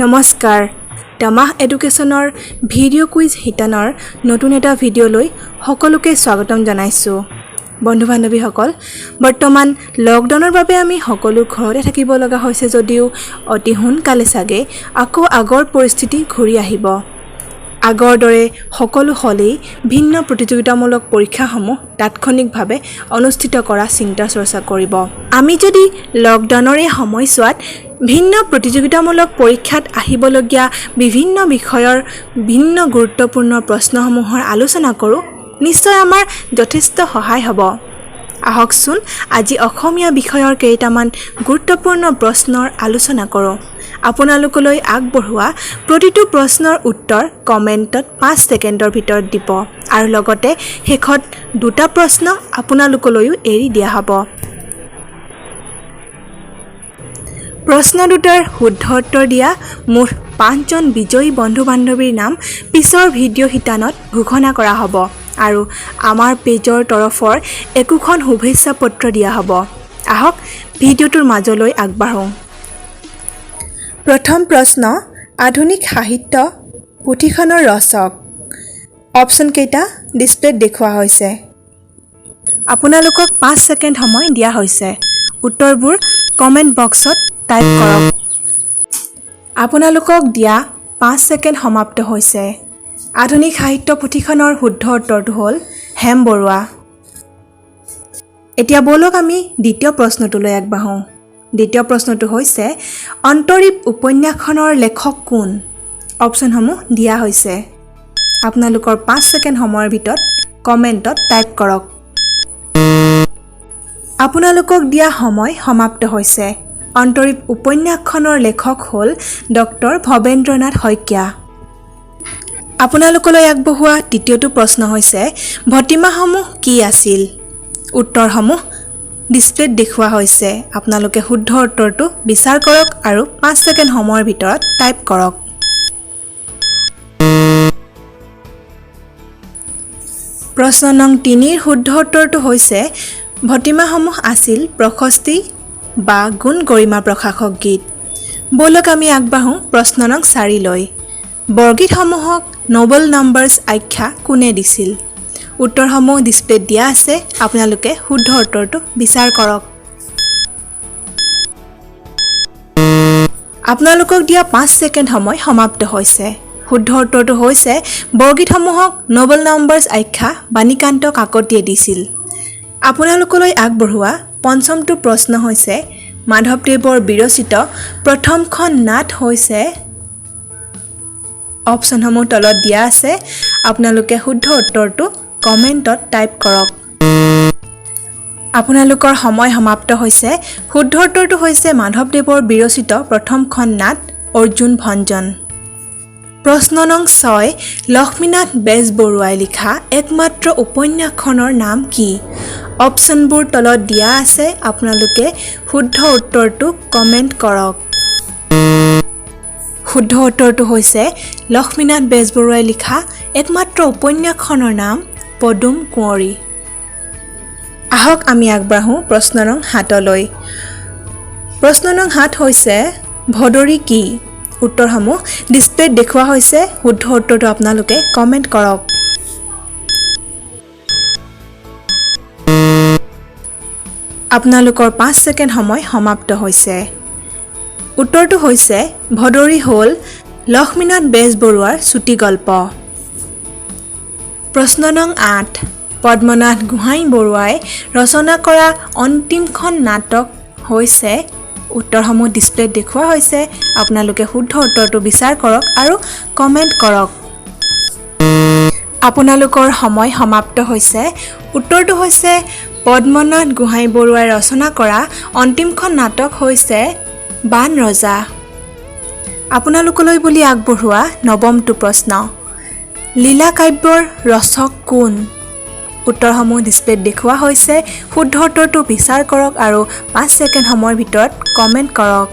নমস্কাৰ তামাহ এডুকেশ্যনৰ video' quiz শিতানৰ নতুন এটা ভিডিঅ'লৈ সকলোকে স্বাগতম জনাইছো বন্ধু বান্ধৱীসকল বৰ্তমান লকডাউনৰ বাবে আমি সকলো ঘৰতে থাকিব লগা হৈছে যদিও অতি সোনকালে সাগে আকৌ আগৰ পৰিস্থিতি ঘূৰি আহিব আগৰ দৰে সকলো হলেই ভিন্ন প্ৰতিযোগিতামূলক পৰীক্ষাসমূহ তাৎক্ষণিকভাৱে অনুষ্ঠিত কৰা চিন্তা চৰ্চা কৰিব আমি যদি লকডাউনৰ এই সময়ছোৱাত ভিন্ন প্ৰতিযোগিতামূলক পৰীক্ষাত আহিবলগীয়া বিভিন্ন বিষয়ৰ ভিন্ন গুৰুত্বপূৰ্ণ প্ৰশ্নসমূহৰ আলোচনা কৰো নিশ্চয় আমাৰ যথেষ্ট সহায় হ'ব আহকচোন আজি অসমীয়া বিষয়ৰ কেইটামান গুৰুত্বপূৰ্ণ প্ৰশ্নৰ আলোচনা কৰো আপোনালোকলৈ আগবঢ়োৱা প্ৰতিটো প্ৰশ্নৰ উত্তৰ কমেন্টত 5 ছেকেণ্ডৰ ভিতৰত দিব আৰু লগতে শেষত দুটা প্ৰশ্ন আপোনালোকলৈও এৰি দিয়া হ'ব প্ৰশ্ন দুটাৰ শুদ্ধ উত্তৰ দিয়া মুঠ 5 জন বিজয়ী বন্ধু বান্ধৱীৰ নাম পিছৰ ভিডিঅ' শিতানত ঘোষণা কৰা হ'ব আৰু আমাৰ পেজৰ তৰফৰ একোখন শুভেচ্ছা পত্ৰ দিয়া হ'ব আহক ভিডিঅ'টোৰ মাজলৈ আগবাঢ়ো প্ৰথম প্ৰশ্ন আধুনিক সাহিত্য পুথিখনৰ ৰচক অপচন কেইটা ডিসপ্লেত দেখুওৱা হৈছে আপোনালোকক 5 ছেকেণ্ড সময় দিয়া হৈছে উত্তৰবোৰ কমেন্ট বক্সত টাইপ কৰক আপোনালোকক দিয়া 5 ছেকেণ্ড সমাপ্ত হৈছে আধুনিক সাহিত্য পুথিখনৰ শুদ্ধ উত্তৰটো হ'ল হেম বৰুৱা এতিয়া বলক আমি দ্বিতীয় প্ৰশ্নটোলৈ আগবাঢ়ো দ্বিতীয় প্ৰশ্নটো হৈছে অন্তৰীপ উপন্যাসখনৰ লেখক কোন অপচনসমূহ দিয়া হৈছে আপোনালোকৰ 5 ছেকেণ্ড সময়ৰ ভিতৰত কমেন্টত টাইপ কৰক আপোনালোকক দিয়া সময় সমাপ্ত হৈছে অন্তৰীপ উপন্যাসখনৰ লেখক হ'ল ডক্টৰ ভবেন্দ্ৰনাথ শইকীয়া আপোনালোকলৈ আগবঢ়োৱা তৃতীয়টো প্ৰশ্ন হৈছে ভটিমাসমূহ কি আছিল উত্তৰসমূহ ডিসপ্লেত দেখুওৱা হৈছে আপোনালোকে শুদ্ধ উত্তৰটো বিচাৰ কৰক আৰু 5 ছেকেণ্ড সময়ৰ ভিতৰত টাইপ কৰক প্ৰশ্ন নং 3 ৰ শুদ্ধ উত্তৰটো হৈছে ভটিমাসমূহ আছিল প্ৰশস্তি বা গুণ গৰিমা প্ৰকাশক গীত বলক আমি আগবাঢ়ো প্ৰশ্ন নং 4 লৈ বৰগীতসমূহক নোবেল নাম্বাৰছ আখ্যা কোনে দিছিল উত্তৰসমূহ ডিসপ্লেত দিয়া আছে আপোনালোকে শুদ্ধ উত্তৰটো বিচাৰ কৰক আপোনালোকক দিয়া 5 ছেকেণ্ড সময় সমাপ্ত হৈছে শুদ্ধ উত্তৰটো হৈছে বৰগীতসমূহক নোবেল নাম্বাৰছ আখ্যা বাণীকান্ত কাকতিয়ে দিছিল আপোনালোকলৈ আগবঢ়োৱা পঞ্চমটো প্ৰশ্ন হৈছে মাধৱদেৱৰ বিৰচিত প্ৰথমখন নাট হৈছে অপচনসমূহ তলত দিয়া আছে আপোনালোকে শুদ্ধ উত্তৰটো কমেন্টত টাইপ কৰক আপোনালোকৰ সময় সমাপ্ত হৈছে শুদ্ধ উত্তৰটো হৈছে মাধৱদেৱৰ বিৰচিত প্ৰথমখন নাট অৰ্জুন ভঞ্জন প্ৰশ্ন নং 6 লক্ষ্মীনাথ বেজবৰুৱাই লিখা একমাত্ৰ উপন্যাসখনৰ নাম কি অপচনবোৰ তলত দিয়া আছে আপোনালোকে শুদ্ধ উত্তৰটো কমেন্ট কৰক শুদ্ধ উত্তৰটো হৈছে লক্ষ্মীনাথ বেজবৰুৱাই লিখা একমাত্ৰ উপন্যাসখনৰ নাম পদুম কুঁৱৰী আহক আমি আগবাঢ়ো প্ৰশ্ন নং 7 লৈ প্ৰশ্ন নং 7 হৈছে ভদৰী কি উত্তৰসমূহ ডিসপ্লেত দেখুওৱা হৈছে শুদ্ধ উত্তৰটো আপোনালোকে কমেন্ট কৰক আপোনালোকৰ 5 ছেকেণ্ড সময় সমাপ্ত হৈছে উত্তৰটো হৈছে ভদৰী হ'ল লক্ষ্মীনাথ বেজবৰুৱাৰ চুটি গল্প প্ৰশ্ন নং 8 পদ্মনাথ গোহাঁই বৰুৱাই ৰচনা কৰা অন্তিমখন নাটক হৈছে উত্তৰসমূহ ডিসপ্লেত দেখুওৱা হৈছে আপোনালোকে শুদ্ধ উত্তৰটো বিচাৰ কৰক আৰু কমেন্ট কৰক আপোনালোকৰ সময় সমাপ্ত হৈছে উত্তৰটো হৈছে পদ্মনাথ গোহাঁই বৰুৱাই ৰচনা কৰা অন্তিমখন নাটক হৈছে বান ৰজা আপোনালোকলৈ বুলি আগবঢ়োৱা নৱমটো প্ৰশ্ন লীলা কাব্যৰ ৰচক কোন উত্তৰসমূহ ডিসপ্লেত দেখুওৱা হৈছে শুদ্ধ উত্তৰটো বিচাৰ কৰক আৰু 5 ছেকেণ্ড সময়ৰ ভিতৰত কমেন্ট কৰক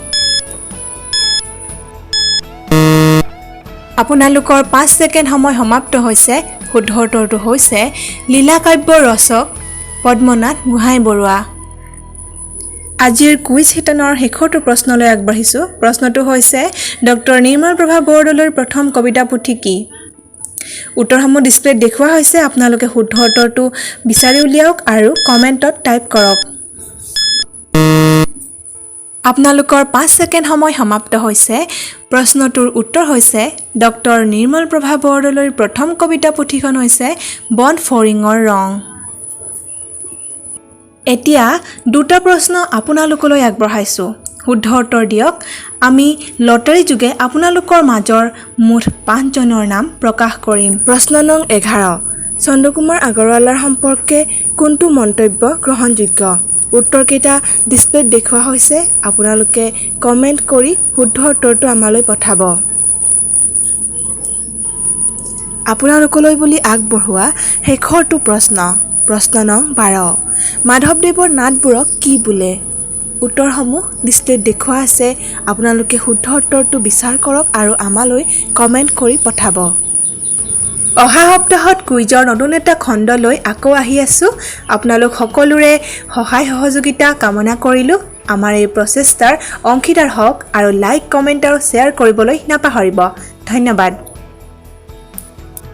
আপোনালোকৰ 5 ছেকেণ্ড সময় সমাপ্ত হৈছে শুদ্ধ উত্তৰটো হৈছে লীলা কাব্যৰ ৰচক পদ্মনাথ গোহাঁই বৰুৱা আজিৰ কুইজ শিতানৰ শেষৰটো প্ৰশ্নলৈ আগবাঢ়িছোঁ প্ৰশ্নটো হৈছে ডক্টৰ নিৰ্মল প্ৰভা বৰদলৈৰ প্ৰথম কবিতা পুথি কি উত্তৰসমূহ ডিসপ্লেত দেখুওৱা হৈছে আপোনালোকে শুদ্ধ উত্তৰটো বিচাৰি উলিয়াওক আৰু কমেন্টত টাইপ কৰক আপোনালোকৰ 5 সেকেন্ড সময় সমাপ্ত হৈছে প্ৰশ্নটোৰ উত্তৰ হৈছে ডক্টৰ নিৰ্মল প্ৰভা বৰদলৈৰ প্ৰথম কবিতা পুথিখন হৈছে বন ফৰিঙৰ ৰং এতিয়া দুটা প্ৰশ্ন আপোনালোকলৈ আগবঢ়াইছো শুদ্ধ উত্তৰ দিয়ক আমি লটাৰী যোগে আপোনালোকৰ মাজৰ মুঠ 5 জনৰ নাম প্ৰকাশ কৰিম প্ৰশ্ন নং 11 চন্দ্ৰকুমাৰ আগৰৱালাৰ সম্পৰ্কে কোনটো মন্তব্য গ্ৰহণযোগ্য উত্তৰকেইটা ডিসপ্লেত দেখুওৱা হৈছে আপোনালোকে কমেন্ট কৰি শুদ্ধ উত্তৰটো আমালৈ পঠাব আপোনালোকলৈ বুলি আগবঢ়োৱা শেষৰটো প্ৰশ্ন নং 12 মাধৱদেৱৰ নাটবোৰক কি বোলে উত্তৰসমূহ ডিসপ্লেত দেখুওৱা আছে আপোনালোকে শুদ্ধ উত্তৰটো বিচাৰ কৰক আৰু আমালৈ কমেন্ট কৰি পঠাব অহা সপ্তাহত কুইজৰ নতুন এটা খণ্ড লৈ আকৌ আহি আছো আপোনালোক সকলোৰে সহায় সহযোগিতা কামনা কৰিলো আমাৰ এই প্ৰচেষ্টাৰ অংশীদাৰ হওক আৰু লাইক কমেন্ট আৰু শ্বেয়াৰ কৰিবলৈ নাপাহৰিব ধন্যবাদ